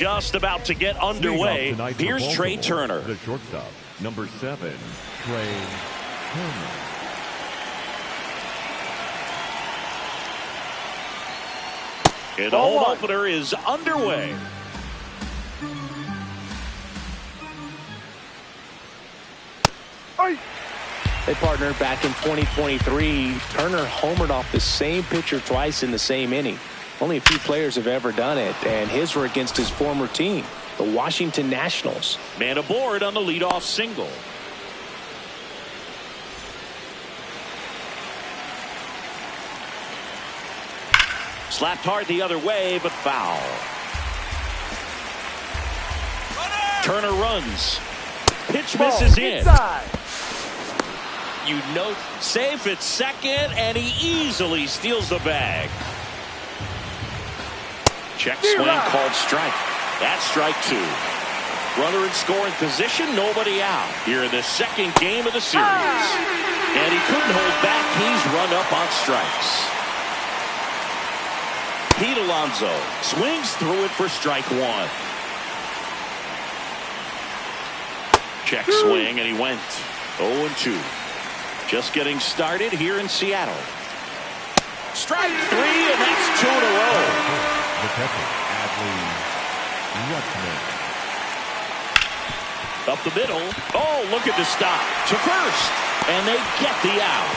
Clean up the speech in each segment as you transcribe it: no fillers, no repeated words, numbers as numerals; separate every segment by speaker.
Speaker 1: just about to get underway. Here's Trey Turner.
Speaker 2: The shortstop, number 7, Trey Turner.
Speaker 1: And the home opener is underway.
Speaker 3: They partnered back in 2023. Turner homered off the same pitcher twice in the same inning. Only a few players have ever done it, and his were against his former team, the Washington Nationals.
Speaker 1: Man aboard on the leadoff single. Slapped hard the other way, but foul. Turner runs. Pitch misses in. You know, safe at second, and he easily steals the bag. Check swing called strike. That's strike 2. Runner in scoring position, nobody out here in the second game of the series. And he couldn't hold back. He's run up on strikes. Pete Alonso swings through it for strike 1. Check swing, and he went 0-2. Just getting started here in Seattle. Strike 3, and that's 2 in a row.
Speaker 2: The catcher, Adley Rutschman.
Speaker 1: Up the middle. Oh, look at the stop. To first, and they get the out.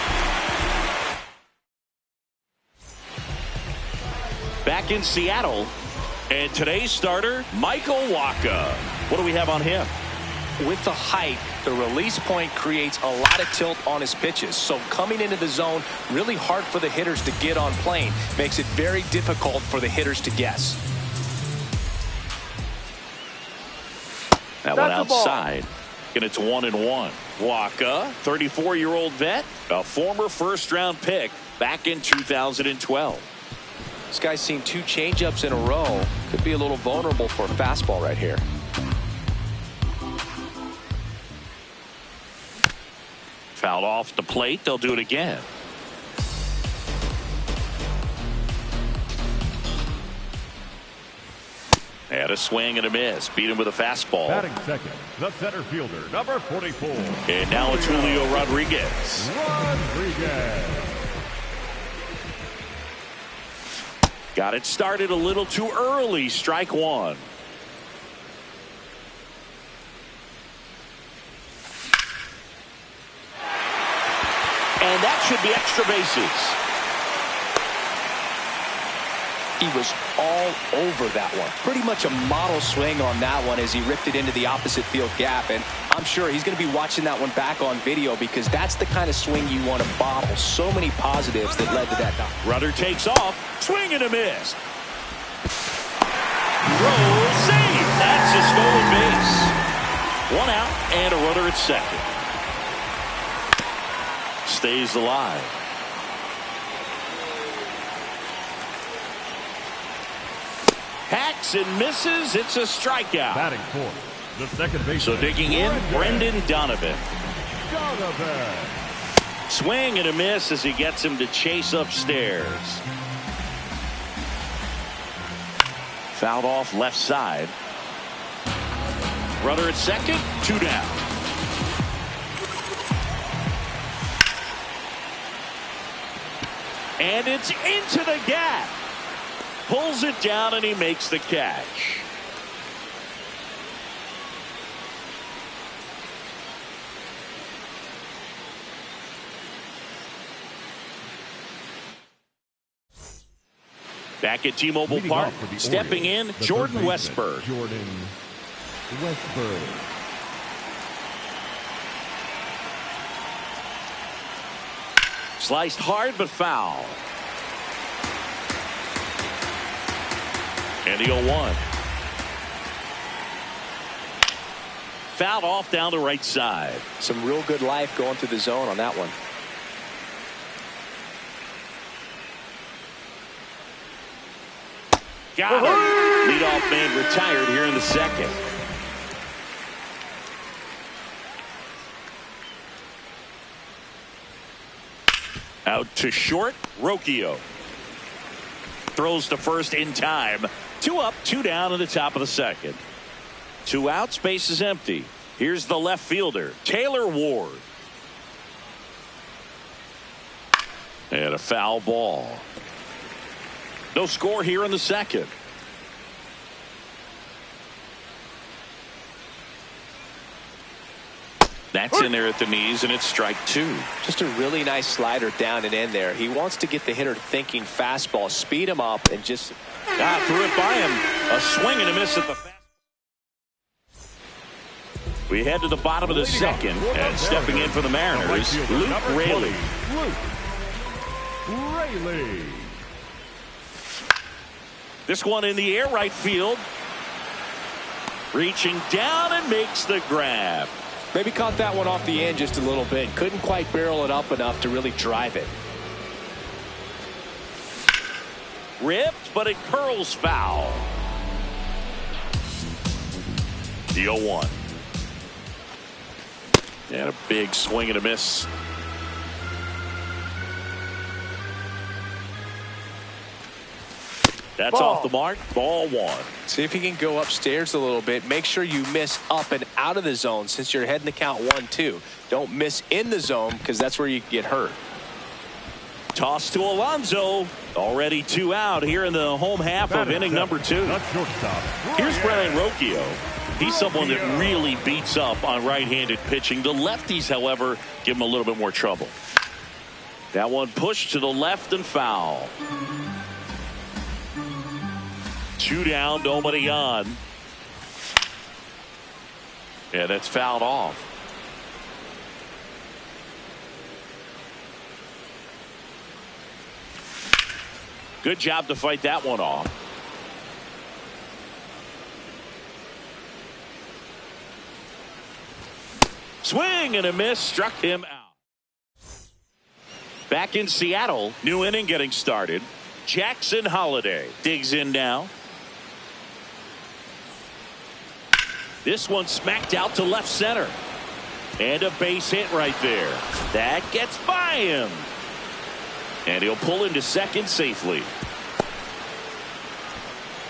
Speaker 1: Back in Seattle, and today's starter, Michael Wacha. What do we have on him?
Speaker 3: With the height, the release point creates a lot of tilt on his pitches. So coming into the zone, really hard for the hitters to get on plane. Makes it very difficult for the hitters to guess.
Speaker 1: That one outside. And it's 1-1. Wacha, 34-year-old vet, a former first-round pick back in 2012.
Speaker 3: This guy's seen 2 changeups in a row. Could be a little vulnerable for a fastball right here.
Speaker 1: Fouled off the plate. They'll do it again. Had a swing and a miss. Beat him with a fastball.
Speaker 2: Batting second, the center fielder, number 44.
Speaker 1: And now it's Julio Rodriguez. Got it started a little too early. Strike 1. And that should be extra bases.
Speaker 3: He was all over that one. Pretty much a model swing on that one as he ripped it into the opposite field gap. And I'm sure he's going to be watching that one back on video because that's the kind of swing you want to bottle. So many positives that led to that.
Speaker 1: Runner takes off. Swing and a miss. Throw save. That's a stolen base. 1 out and a runner at second. Stays alive. Hacks and misses. It's a strikeout.
Speaker 2: Batting fourth, the second base.
Speaker 1: So digging in, Brendan Donovan. Swing and a miss as he gets him to chase upstairs. Fouled off left side. Runner at second, 2 down. And it's into the gap. Pulls it down and he makes the catch. Back at T-Mobile Park, stepping in, Jordan Westburg. Sliced hard but foul. And the 0-1. Fouled off down the right side.
Speaker 3: Some real good life going through the zone on that one.
Speaker 1: Got him. Leadoff man retired here in the second. Out to short, Rocchio. Throws to first in time. Two up, two down in the top of the second. Two outs, base is empty. Here's the left fielder, Taylor Ward. And a foul ball. No score here in the second. That's in there at the knees, and it's strike two.
Speaker 3: Just a really nice slider down and in there. He wants to get the hitter thinking fastball, speed him up, and just
Speaker 1: threw it by him. A swing and a miss at the fastball. We head to the bottom of the second, and stepping in for the Mariners, Luke Raley. This one in the air, right field. Reaching down and makes the grab.
Speaker 3: Maybe caught that one off the end just a little bit. Couldn't quite barrel it up enough to really drive it.
Speaker 1: Ripped, but it curls foul. The 0-1. And a big swing and a miss. That's off the mark. Ball one.
Speaker 3: See if you can go upstairs a little bit. Make sure you miss up and out of the zone since you're heading to count 1-2. Don't miss in the zone because that's where you get hurt.
Speaker 1: Toss to Alonso. Already two out here in the home half of inning number two. Here's Brian Rocchio. He's someone that really beats up on right-handed pitching. The lefties, however, give him a little bit more trouble. That one pushed to the left and foul. Two down, nobody on. Yeah, that's fouled off. Good job to fight that one off. Swing and a miss, struck him out. Back in Seattle, new inning getting started. Jackson Holliday digs in now. This one smacked out to left center. And a base hit right there. That gets by him. And he'll pull into second safely.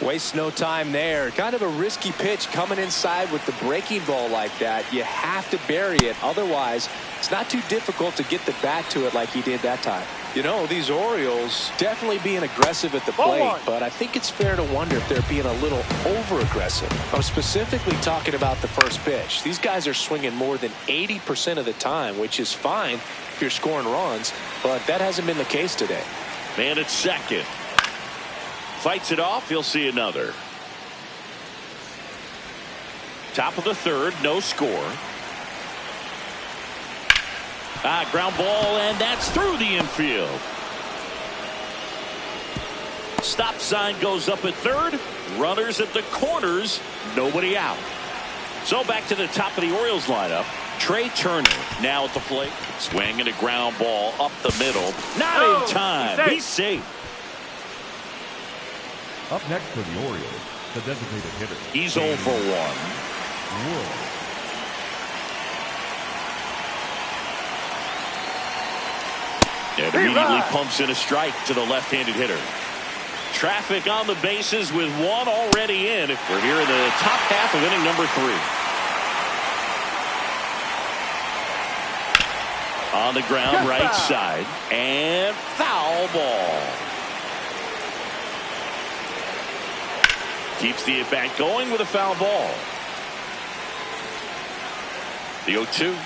Speaker 3: Waste no time there. Kind of a risky pitch coming inside with the breaking ball like that. You have to bury it. Otherwise, it's not too difficult to get the bat to it like he did that time. You know, these Orioles definitely being aggressive at the plate, but I think it's fair to wonder if they're being a little over-aggressive. I'm specifically talking about the first pitch. These guys are swinging more than 80% of the time, which is fine if you're scoring runs, but that hasn't been the case today.
Speaker 1: Man at second. Fights it off. He'll see another. Top of the third, no score. Ground ball, and that's through the infield. Stop sign goes up at third. Runners at the corners. Nobody out. So back to the top of the Orioles lineup. Trey Turner now at the plate. Swing and a ground ball up the middle. Not in time. He's safe.
Speaker 2: Up next for the Orioles, the designated hitter.
Speaker 1: He's 0 for 1. And immediately pumps in a strike to the left-handed hitter. Traffic on the bases with one already in. We're here in the top half of inning number 3. On the ground, right side, and foul ball. Keeps the at-bat going with a foul ball. The 0-2.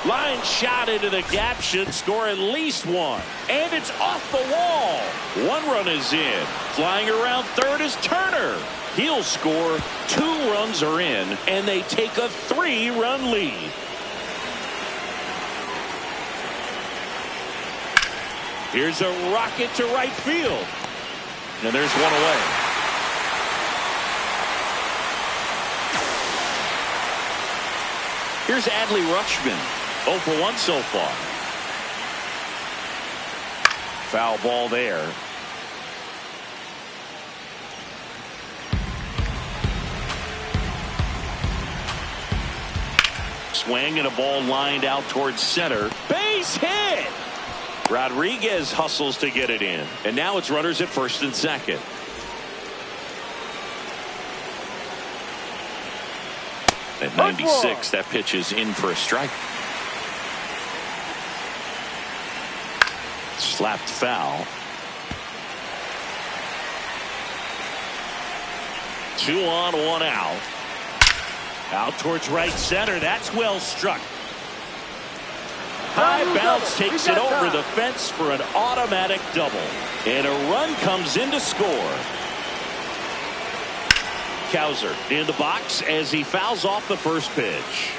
Speaker 1: Line shot into the gap, should score at least one. And it's off the wall. One run is in. Flying around third is Turner. He'll score. 2 runs are in, and they take a 3-run lead. Here's a rocket to right field. And there's one away. Here's Adley Rutschman. 0 for 1 so far. Foul ball there. Swing and a ball lined out towards center. Base hit. Rodriguez hustles to get it in. And now it's runners at first and second. At 96, that pitch is in for a strike. Slapped foul. 2 on, 1 out. Out towards right center. That's well struck. High bounce takes it over the fence for an automatic double. And a run comes in to score. Cowser in the box as he fouls off the first pitch.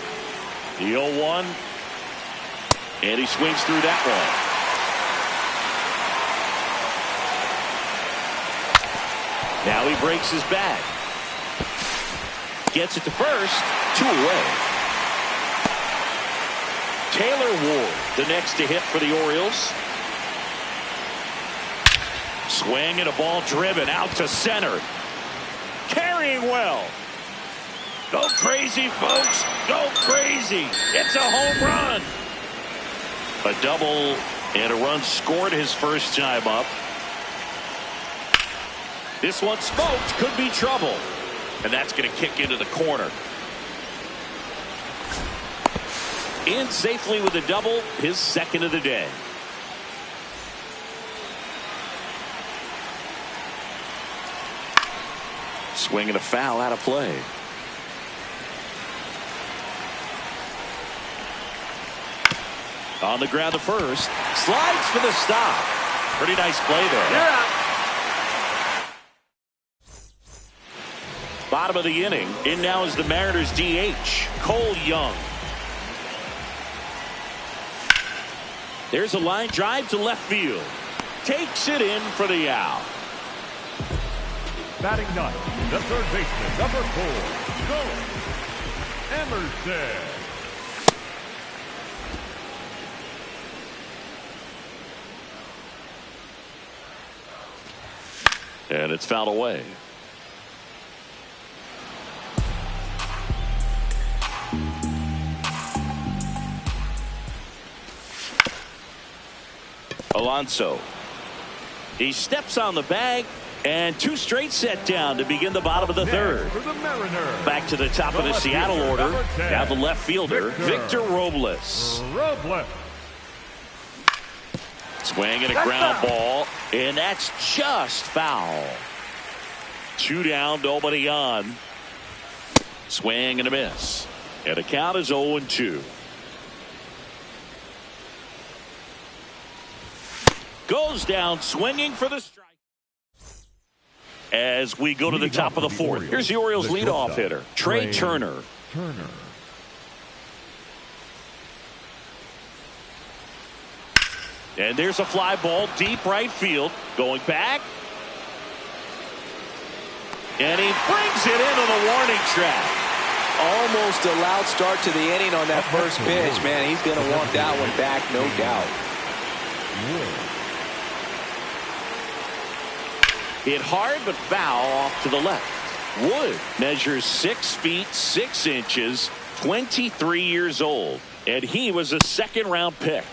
Speaker 1: The 0-1. And he swings through that one. Now he breaks his back. Gets it to first. 2 away. Taylor Ward, the next to hit for the Orioles. Swing and a ball driven out to center. Carrying well. Go crazy, folks. Go crazy. It's a home run. A double and a run scored his first time up. This one smoked. Could be trouble. And that's going to kick into the corner. In safely with a double, his second of the day. Swing and a foul out of play. On the ground to first. Slides for the stop. Pretty nice play there.
Speaker 4: Yeah.
Speaker 1: Bottom of the inning. In now is the Mariners DH, Cole Young. There's a line drive to left field. Takes it in for the out.
Speaker 2: Batting ninth, the third baseman, number 4, Joe Emerson.
Speaker 1: And it's fouled away. Alonso. He steps on the bag, and 2 straight set down to begin the bottom of the third. Back to the top of the Seattle order. Now the left fielder, Victor Robles. Swing and a ground ball, and that's just foul. 2 down, nobody on. Swing and a miss. And the count is 0-2. Goes down swinging for the strike. As we go to the top of the fourth. Here's the Orioles leadoff hitter, Trey Turner. And there's a fly ball deep right field. Going back. And he brings it into the warning track.
Speaker 3: Almost a loud start to the inning on that first pitch. Man, he's going to want that one back, no doubt.
Speaker 1: Hit hard but foul off to the left. Wood measures 6 feet 6 inches, 23 years old, and he was a second-round pick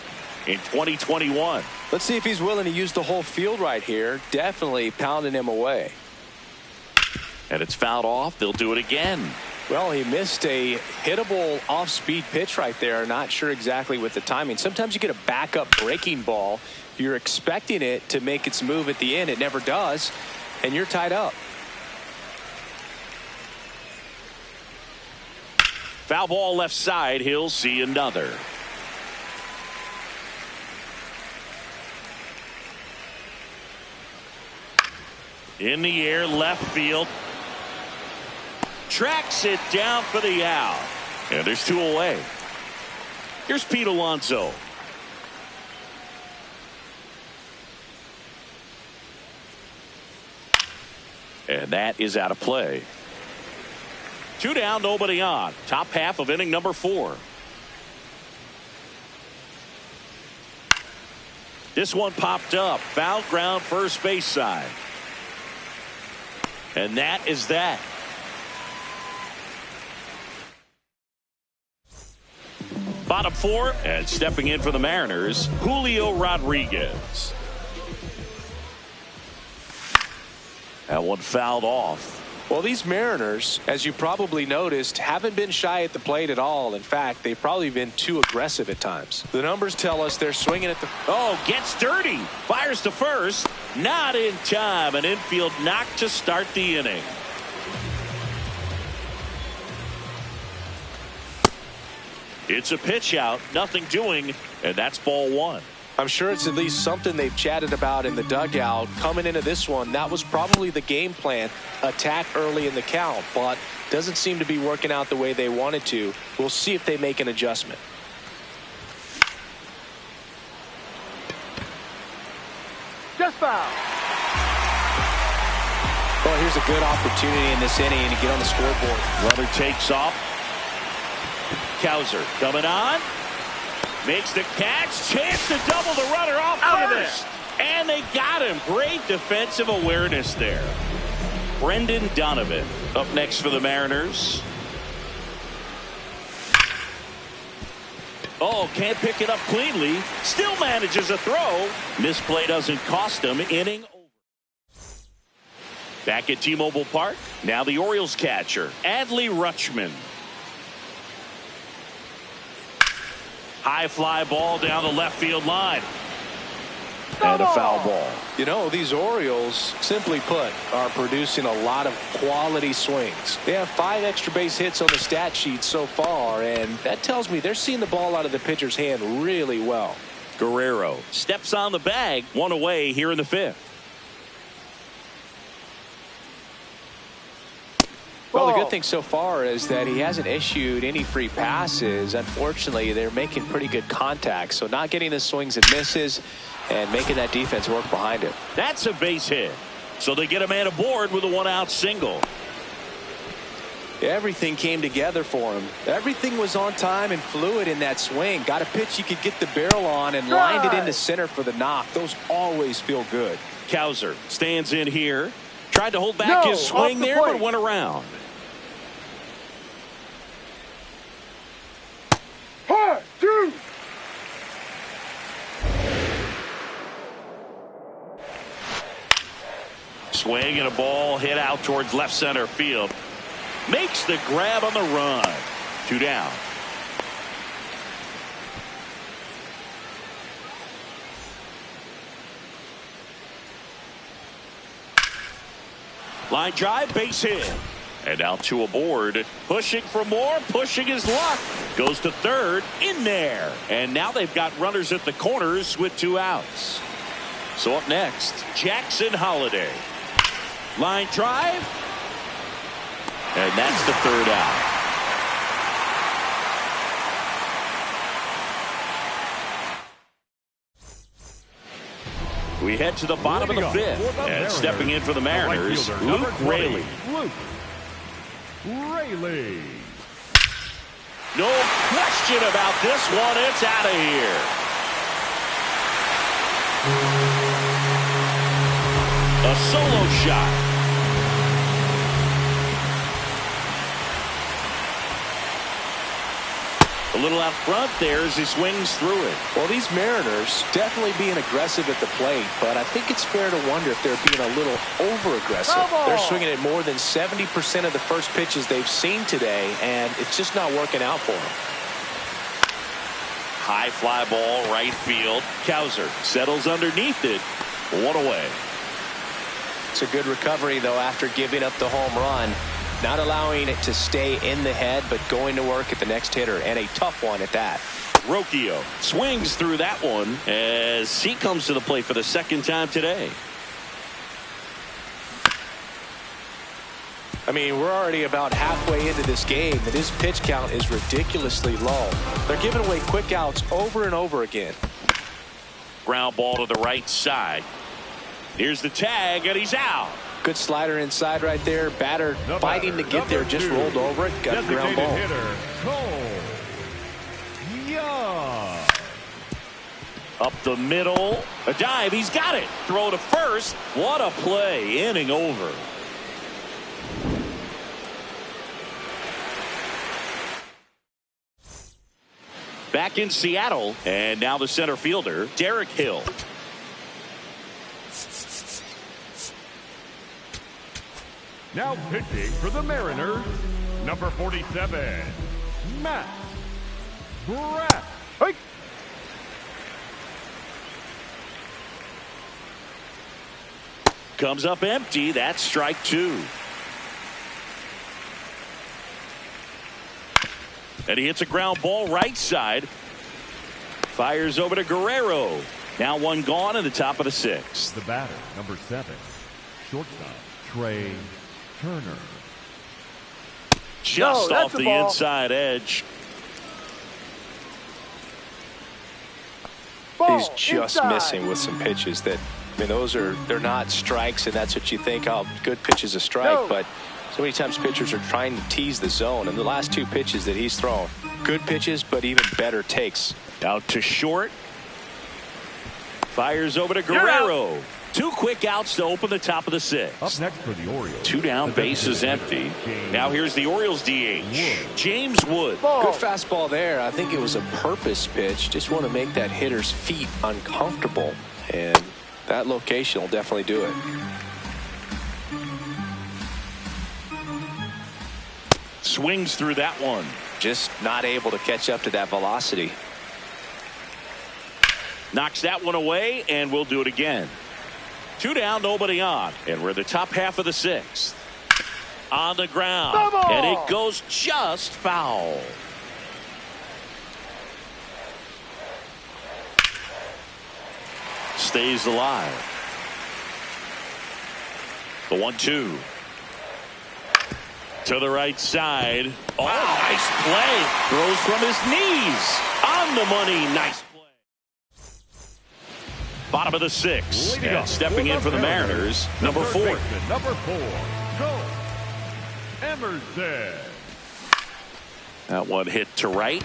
Speaker 1: in 2021.
Speaker 3: Let's see if he's willing to use the whole field right here. Definitely pounding him away.
Speaker 1: And it's fouled off. They'll do it again.
Speaker 3: Well, he missed a hittable off-speed pitch right there. Not sure exactly with the timing. Sometimes you get a backup breaking ball. You're expecting it to make its move at the end. It never does, and you're tied up.
Speaker 1: Foul ball left side. He'll see another. In the air, left field. Tracks it down for the out. And there's 2 away. Here's Pete Alonso. And that is out of play. 2 down, nobody on. Top half of inning number 4. This one popped up. Foul ground first base side. And that is that. Bottom 4, and stepping in for the Mariners, Julio Rodriguez. That one fouled off.
Speaker 3: Well, these Mariners, as you probably noticed, haven't been shy at the plate at all. In fact, they've probably been too aggressive at times. The numbers tell us they're swinging at the...
Speaker 1: Oh, gets dirty. Fires to first. Not in time. An infield knock to start the inning. It's a pitch out. Nothing doing. And that's ball one.
Speaker 3: I'm sure it's at least something they've chatted about in the dugout. Coming into this one, that was probably the game plan. Attack early in the count, but doesn't seem to be working out the way they wanted to. We'll see if they make an adjustment.
Speaker 4: Just foul.
Speaker 3: Well, here's a good opportunity in this inning to get on the scoreboard.
Speaker 1: Runner takes off. Cowser coming on. Makes the catch. Chance to double the runner off first. And they got him. Great defensive awareness there. Brendan Donovan up next for the Mariners. Oh, can't pick it up cleanly. Still manages a throw. Misplay doesn't cost him. Inning over. Back at T-Mobile Park. Now the Orioles catcher, Adley Rutschman. High fly ball down the left field line. And a foul ball.
Speaker 3: You know, these Orioles, simply put, are producing a lot of quality swings. They have 5 extra base hits on the stat sheet so far, and that tells me they're seeing the ball out of the pitcher's hand really well.
Speaker 1: Guerrero steps on the bag. One away here in the 5th.
Speaker 3: Well, the good thing so far is that he hasn't issued any free passes. Unfortunately, they're making pretty good contact, so not getting the swings and misses and making that defense work behind it.
Speaker 1: That's a base hit. So they get a man aboard with a 1-out single.
Speaker 3: Everything came together for him. Everything was on time and fluid in that swing. Got a pitch you could get the barrel on and lined it into center for the knock. Those always feel good.
Speaker 1: Cowser stands in here. Tried to hold back his swing there, but went around. Swing and a ball hit out towards left center field. Makes the grab on the run. 2 down. Line drive, base hit. And now 2 aboard. Pushing for more, pushing his luck. Goes to third, in there. And now they've got runners at the corners with 2 outs. So up next, Jackson Holliday. Line drive. And that's the 3rd out. We head to the bottom of the 5th. And stepping in for the Mariners, Luke Raley. No question about this one. It's out of here. A solo shot. A little out front there as he swings through it.
Speaker 3: Well, these Mariners definitely being aggressive at the plate, but I think it's fair to wonder if they're being a little over-aggressive. They're swinging at more than 70% of the first pitches they've seen today, and it's just not working out for them.
Speaker 1: High fly ball, right field. Cowser settles underneath it. 1 away.
Speaker 3: It's a good recovery, though, after giving up the home run. Not allowing it to stay in the head, but going to work at the next hitter, and a tough one at that.
Speaker 1: Rocchio swings through that one as he comes to the plate for the 2nd time today.
Speaker 3: I mean, we're already about halfway into this game, and his pitch count is ridiculously low. They're giving away quick outs over and over again.
Speaker 1: Ground ball to the right side. Here's the tag, and he's out.
Speaker 3: Good slider inside right there. Batter fighting to get there, just rolled over it. Got a ground ball.
Speaker 2: Hitter, Cole Young.
Speaker 1: Up the middle. A dive. He's got it. Throw to first. What a play. Inning over. Back in Seattle. And now the center fielder, Derek Hill.
Speaker 2: Now pitching for the Mariners, number 47, Matt Brett.
Speaker 4: Hey.
Speaker 1: Comes up empty. That's strike two. And he hits a ground ball right side. Fires over to Guerrero. Now one gone in the top of the sixth.
Speaker 2: The batter, number 7, shortstop, Trey Turner.
Speaker 1: Just
Speaker 4: No,
Speaker 1: off
Speaker 4: that's a
Speaker 1: the
Speaker 4: ball.
Speaker 1: inside edge.
Speaker 4: Ball
Speaker 3: He's just
Speaker 4: inside.
Speaker 3: missing with some pitches that, I mean, they're not strikes, and that's what you think, oh, good pitch is a strike,
Speaker 4: No.
Speaker 3: but so many times pitchers are trying to tease the zone, and the last two pitches that he's thrown, good pitches, but even better takes.
Speaker 1: Out to short. Fires over to Guerrero. Two quick outs to open the top of the
Speaker 2: Up
Speaker 1: sixth.
Speaker 2: next for the Orioles.
Speaker 1: Two down,
Speaker 2: the
Speaker 1: base is empty. Now here's the Orioles DH, James Wood.
Speaker 4: Ball.
Speaker 3: Good fastball there. I think it was a purpose pitch. Just want to make that hitter's feet uncomfortable, and that location will definitely do it.
Speaker 1: Swings through that one.
Speaker 3: Just not able to catch up to that velocity.
Speaker 1: Knocks that one away, and we'll do it again. Two down, nobody on. And we're in the top half of the sixth. On the ground.
Speaker 4: Double.
Speaker 1: And it goes just foul. Stays alive. The 1-2. To the right side. Oh, nice play. Throws from his knees. On the money. Nice play. Bottom of the sixth.
Speaker 2: Leading
Speaker 1: And
Speaker 2: up
Speaker 1: stepping in for the Mariners, number 4.
Speaker 2: baseman, number 4, Joe Emerson.
Speaker 1: That one hit to right.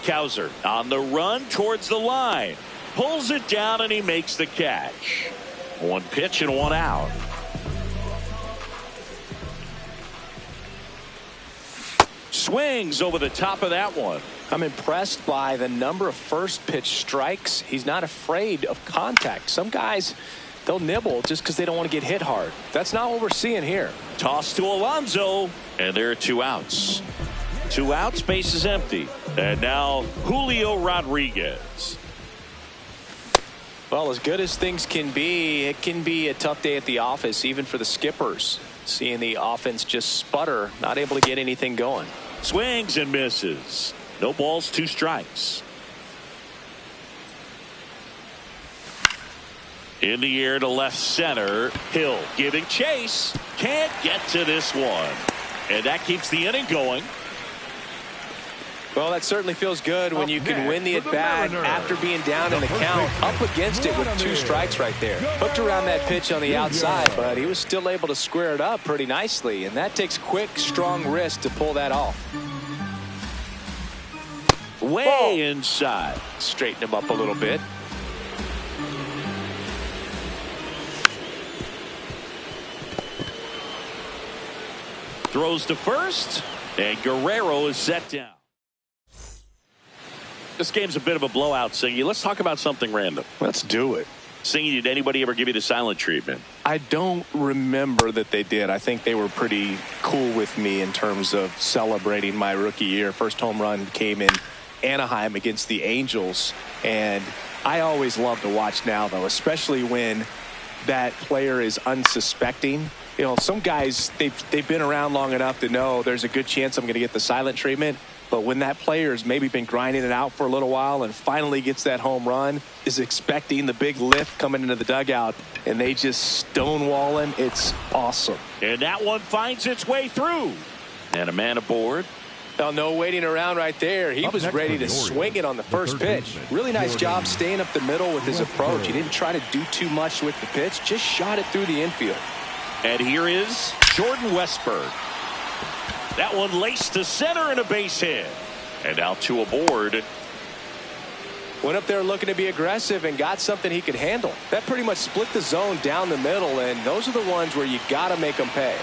Speaker 1: Cowser on the run towards the line. Pulls it down and he makes the catch. One pitch and one out. Swings over the top of that one.
Speaker 3: I'm impressed by the number of first pitch strikes. He's not afraid of contact. Some guys, they'll nibble just because they don't want to get hit hard. That's not what we're seeing here.
Speaker 1: Toss to Alonso, and there are 2 outs. 2 outs, base is empty. And now Julio Rodriguez.
Speaker 3: Well, as good as things can be, it can be a tough day at the office, even for the skippers. Seeing the offense just sputter, not able to get anything going.
Speaker 1: Swings and misses. No balls, 2 strikes. In the air to left center. Hill giving chase. Can't get to this one. And that keeps the inning going.
Speaker 3: Well, that certainly feels good when you can win the
Speaker 2: Up next for the
Speaker 3: at-bat
Speaker 2: Mariners,
Speaker 3: after being down in the
Speaker 2: the first
Speaker 3: count,
Speaker 2: baseman,
Speaker 3: up against it with 2 strikes right there. Hooked around that pitch on the outside, but he was still able to square it up pretty nicely, and that takes quick, strong wrist to pull that off.
Speaker 1: Way inside.
Speaker 3: Straighten him up a little bit.
Speaker 1: Throws to first, and Guerrero is set down. This game's a bit of a blowout, Singy. Let's talk about something random.
Speaker 3: Let's do it.
Speaker 1: Singy, did anybody ever give you the silent treatment?
Speaker 3: I don't remember that they did. I think they were pretty cool with me in terms of celebrating my rookie year. First home run came in Anaheim against the Angels, and I always love to watch now, though, especially when that player is unsuspecting. You know, some guys, they've been around long enough to know there's a good chance I'm going to get the silent treatment. But when that player has maybe been grinding it out for a little while and finally gets that home run, is expecting the big lift coming into the dugout, and they just stonewall him, it's awesome.
Speaker 1: And that one finds its way through. And a man aboard.
Speaker 3: Now, no waiting around right there. He
Speaker 2: Up
Speaker 3: was
Speaker 2: next
Speaker 3: ready
Speaker 2: for
Speaker 3: to
Speaker 2: the Orioles,
Speaker 3: swing it on the
Speaker 2: the
Speaker 3: first
Speaker 2: third
Speaker 3: pitch.
Speaker 2: baseman,
Speaker 3: Really nice
Speaker 2: Jordan
Speaker 3: job staying up the middle with his approach. He didn't try to do too much with the pitch, just shot it through the infield.
Speaker 1: And here is Jordan Westberg. That one laced to center and a base hit. And now 2 aboard.
Speaker 3: Went up there looking to be aggressive and got something he could handle. That pretty much split the zone down the middle, and those are the ones where you got to make them pay.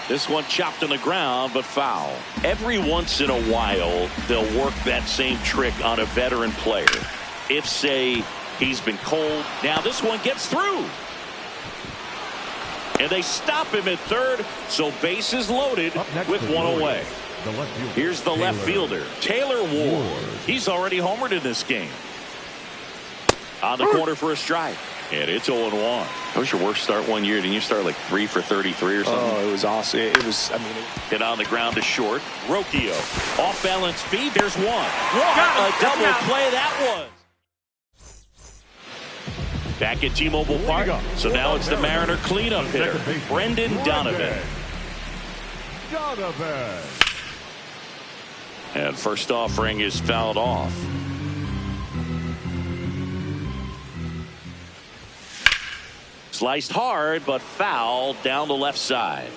Speaker 1: This one chopped on the ground, but foul. Every once in a while, they'll work that same trick on a veteran player. If, say, he's been cold. Now this one gets through. And they stop him at third, so bases loaded with one away. Here's the left fielder, Taylor Ward. He's already homered in this game. On the corner for a strike. And it's 0-1. That was your worst start one year. Didn't you start like 3 for 33 or something?
Speaker 3: Oh, it was awesome. It was, I mean.
Speaker 1: Hit on the ground to short. Rocchio. Off balance feed. There's one. What a double play that was. Back at T-Mobile Park. So now it's the Mariner cleanup hitter, Brendan Donovan. And first offering is fouled off. Sliced hard, but fouled down the left side.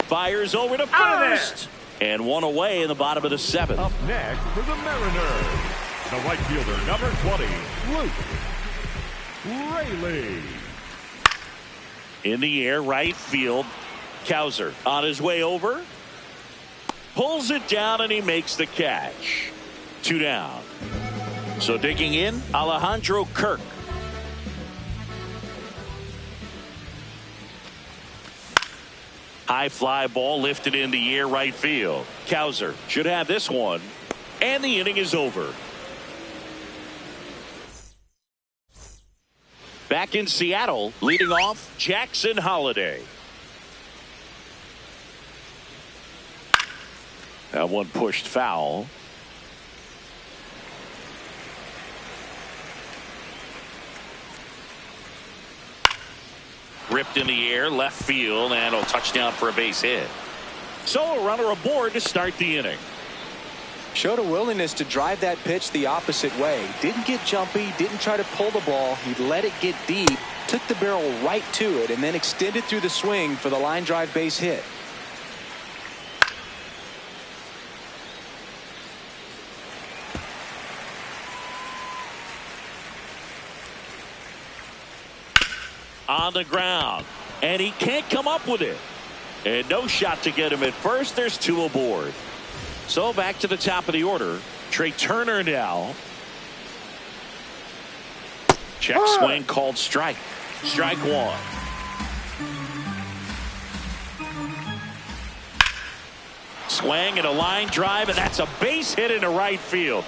Speaker 1: Fires over to first. And one away in the bottom of the seventh.
Speaker 2: Up next for the Mariners, the right fielder, number 20, Luke Raley.
Speaker 1: In the air, right field. Cowser on his way over. Pulls it down and he makes the catch. 2 down. So digging in, Alejandro Kirk. High fly ball lifted in the air right field. Cowser should have this one. And the inning is over. Back in Seattle, leading off Jackson Holliday. That one pushed foul. Ripped in the air, left field, and a touchdown for a base hit. So a runner aboard to start the inning.
Speaker 3: Showed a willingness to drive that pitch the opposite way. Didn't get jumpy, didn't try to pull the ball. He let it get deep, took the barrel right to it, and then extended through the swing for the line drive base hit.
Speaker 1: On the ground, and he can't come up with it. And no shot to get him at first. There's 2 aboard. So back to the top of the order. Trey Turner now. Check swing called strike. Strike 1. Swing and a line drive, and that's a base hit into right field.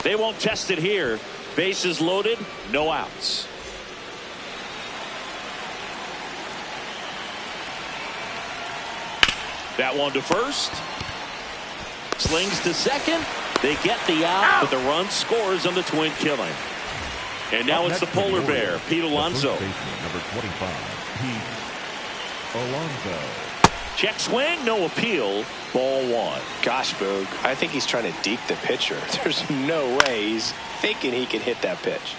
Speaker 1: They won't test it here. Bases loaded, no outs. That one to first. Slings to second. They get the out, but the run scores on the twin killing. And now it's the polar bear, Pete Alonso.
Speaker 2: Number 25, Pete Alonso.
Speaker 1: Check swing, no appeal. Ball 1.
Speaker 3: Gosh, Boog, I think he's trying to deke the pitcher. There's no way he's thinking he can hit that pitch.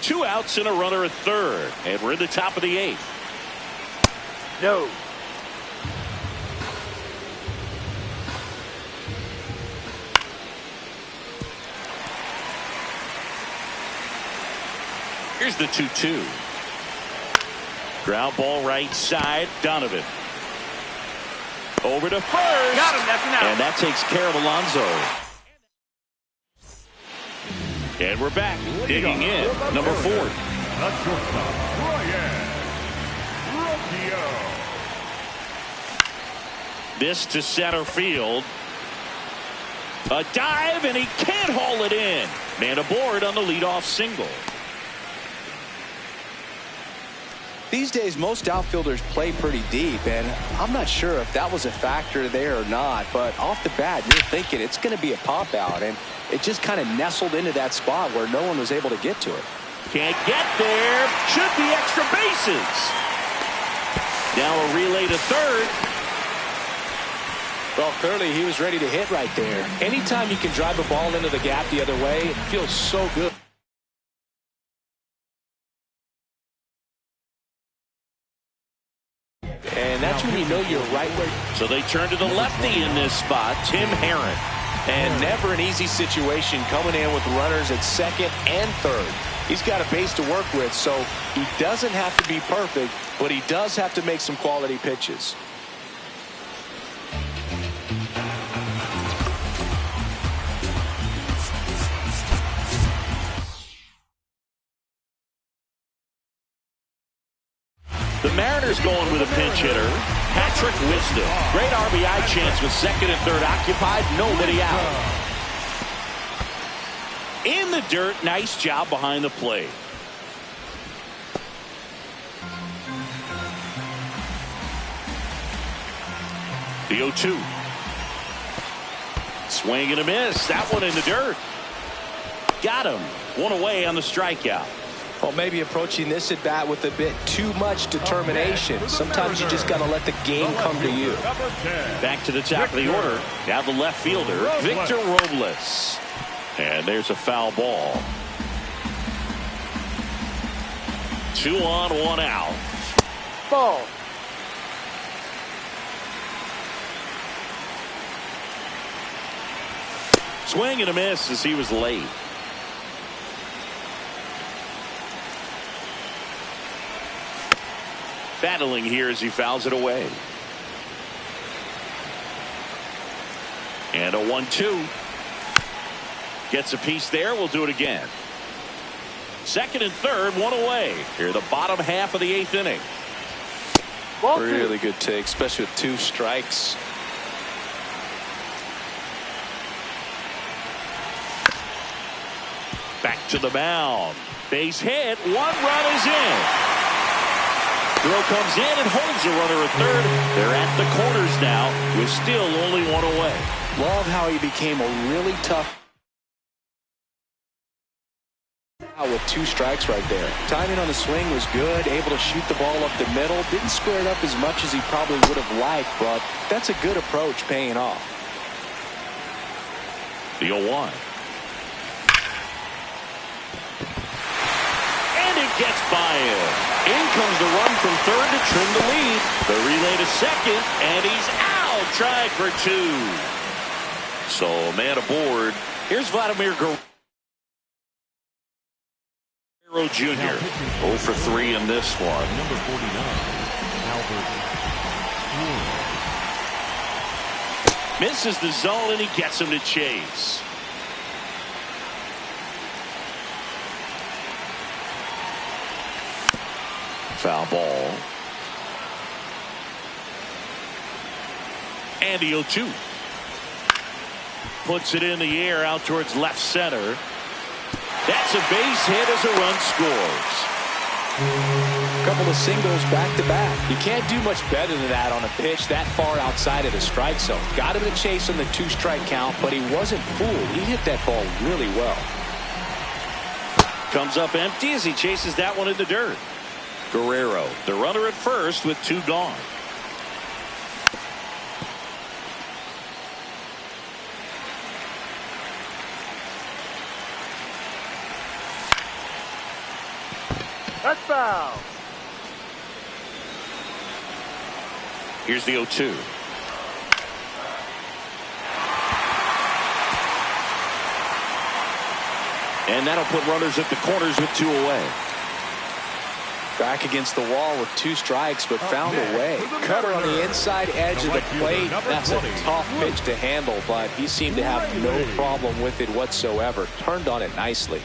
Speaker 1: 2 outs and a runner at third. And we're in the top of the 8th.
Speaker 4: No.
Speaker 1: Here's the 2-2. Ground ball right side. Donovan. Over to first.
Speaker 4: Got him. That's an out.
Speaker 1: And that takes care of Alonso. And we're back. Digging in. Number 4.
Speaker 2: That's shortstop, Ryan Rocchio.
Speaker 1: This to center field. A dive, and he can't haul it in. Man aboard on the leadoff single.
Speaker 3: These days, most outfielders play pretty deep, and I'm not sure if that was a factor there or not, but off the bat, you're thinking it's going to be a pop out, and it just kind of nestled into that spot where no one was able to get to it.
Speaker 1: Can't get there. Should be extra bases. Now a relay to third.
Speaker 3: Well, clearly he was ready to hit right there. Anytime you can drive a ball into the gap the other way, it feels so good. And that's when you know you're right where.
Speaker 1: So they turn to the lefty in this spot, Tim Herron.
Speaker 3: And never an easy situation coming in with runners at second and third. He's got a base to work with, so he doesn't have to be perfect, but he does have to make some quality pitches.
Speaker 1: The Mariners going with a pinch hitter, Patrick Wisdom. Great RBI chance with second and third occupied, nobody out. In the dirt, nice job behind the plate. The 0-2. Swing and a miss. That one in the dirt. Got him. One away on the strikeout.
Speaker 3: Well, maybe approaching this at bat with a bit too much determination. Sometimes you just got to let the game come to you.
Speaker 1: Back to the top of the order. Now the left fielder, Victor Robles. And there's a foul ball. 2 on, 1 out.
Speaker 4: Ball.
Speaker 1: Swing and a miss as he was late. Battling here as he fouls it away. And a 1-2. Gets a piece there. We'll do it again. Second and third, one away. Here the bottom half of the 8th inning.
Speaker 3: Really good take, especially with 2 strikes.
Speaker 1: Back to the mound. Base hit. 1 run is in. Throw comes in and holds the runner at third. They're at the corners now with still only 1 away.
Speaker 3: Love how he became a really tough with 2 strikes right there. Timing on the swing was good, able to shoot the ball up the middle. Didn't square it up as much as he probably would have liked, but that's a good approach paying off.
Speaker 1: The 0-1. And it gets by him. In comes the run from third to trim the lead. The relay to second, and he's out. Trying for 2. So, man aboard. Here's Vladimir Guerrero Jr. 0 for 3 in this one.
Speaker 2: Number 49, Albert.
Speaker 1: Misses the zone, and he gets him to chase. Foul ball. And the 0-2. Puts it in the air out towards left center. That's a base hit as a run scores.
Speaker 3: A couple of singles back to back. You can't do much better than that on a pitch that far outside of the strike zone. Got him to chase on the 2-strike count, but he wasn't fooled. He hit that ball really well.
Speaker 1: Comes up empty as he chases that one in the dirt. Guerrero, the runner at first with 2 gone.
Speaker 4: That's foul.
Speaker 1: Here's the 0-2. And that'll put runners at the corners with 2 away.
Speaker 3: Back against the wall with 2 strikes, but found a way. Cutter on the inside edge of the plate. That's a tough pitch to handle, but he seemed to have no problem with it whatsoever. Turned on it nicely.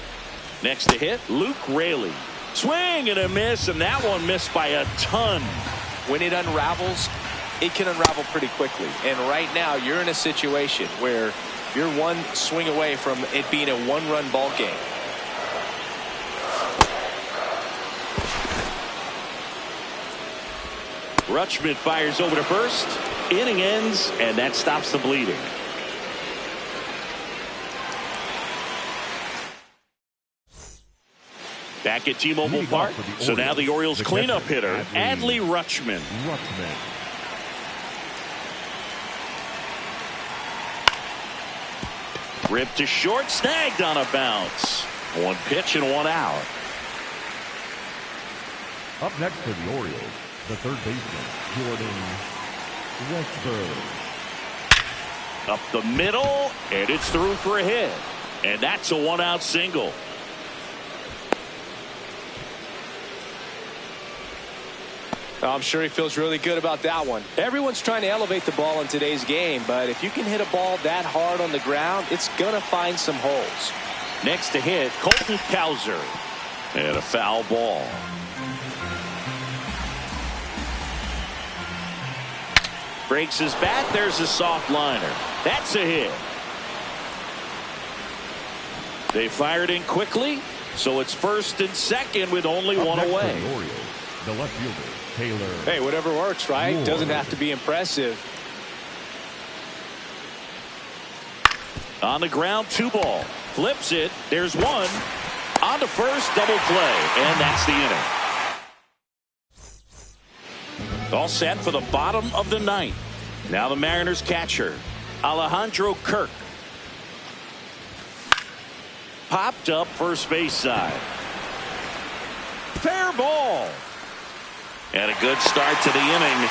Speaker 1: Next to hit, Luke Raley. Swing and a miss, and that one missed by a ton.
Speaker 3: When it unravels, it can unravel pretty quickly. And right now, you're in a situation where you're 1 swing away from it being a 1-run ball game.
Speaker 1: Rutschman fires over to first. Inning ends, and that stops the bleeding. Back at T-Mobile Park. So now the Orioles cleanup hitter, Adley Rutschman. Ripped to short, snagged on a bounce. 1 pitch and 1 out.
Speaker 2: Up next for the Orioles, the third baseman, Jordan Westburg.
Speaker 1: Up the middle, and it's through for a hit. And that's a 1-out single.
Speaker 3: I'm sure he feels really good about that one. Everyone's trying to elevate the ball in today's game, but if you can hit a ball that hard on the ground, it's going to find some holes.
Speaker 1: Next to hit, Colton Cowser. And a foul ball. Breaks his bat. There's a soft liner. That's a hit. They fired in quickly, so it's first and second with only one away.
Speaker 2: The left fielder, Taylor.
Speaker 3: Hey, whatever works, right? Doesn't have to be impressive.
Speaker 1: On the ground, 2 ball. Flips it. There's one. On to first, double play. And that's the inning. All set for the bottom of the 9th. Now the Mariners catcher, Alejandro Kirk. Popped up first base side. Fair ball. And a good start to the inning.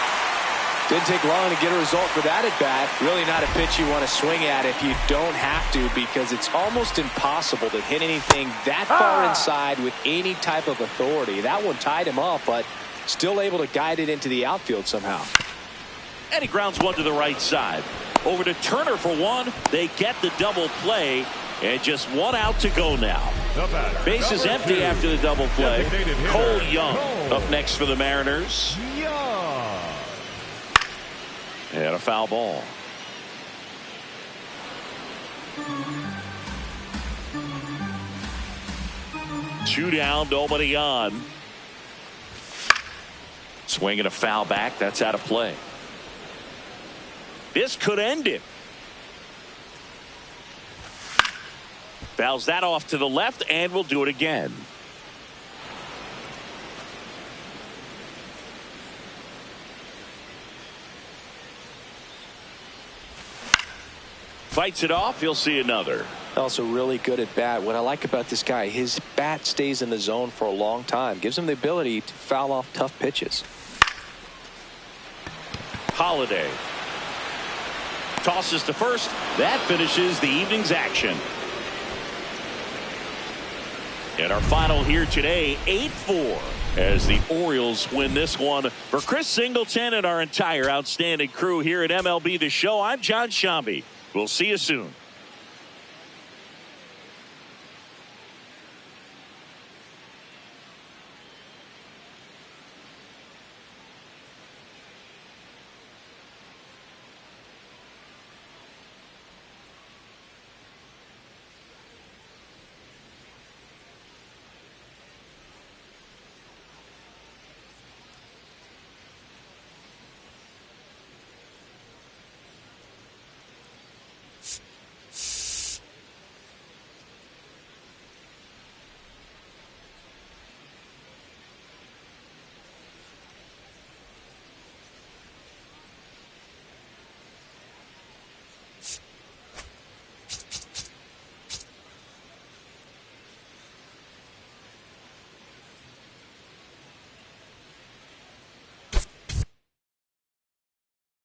Speaker 3: Didn't take long to get a result for that at bat. Really not a pitch you want to swing at if you don't have to, because it's almost impossible to hit anything that far inside with any type of authority. That one tied him up, but still able to guide it into the outfield somehow.
Speaker 1: And he grounds one to the right side. Over to Turner for one. They get the double play. And just one out to go now. Base is empty after the double play. Cole Young up next for the Mariners. And a foul ball. Two down, nobody on. Swinging a foul back. That's out of play. This could end it. Fouls that off to the left, and we'll do it again. Fights it off. He'll see another.
Speaker 3: Also really good at bat. What I like about this guy, his bat stays in the zone for a long time. Gives him the ability to foul off tough pitches.
Speaker 1: Holiday tosses to first. That finishes the evening's action. And our final here today, 8-4, as the Orioles win this one. For Chris Singleton and our entire outstanding crew here at MLB The Show, I'm John Shambi. We'll see you soon.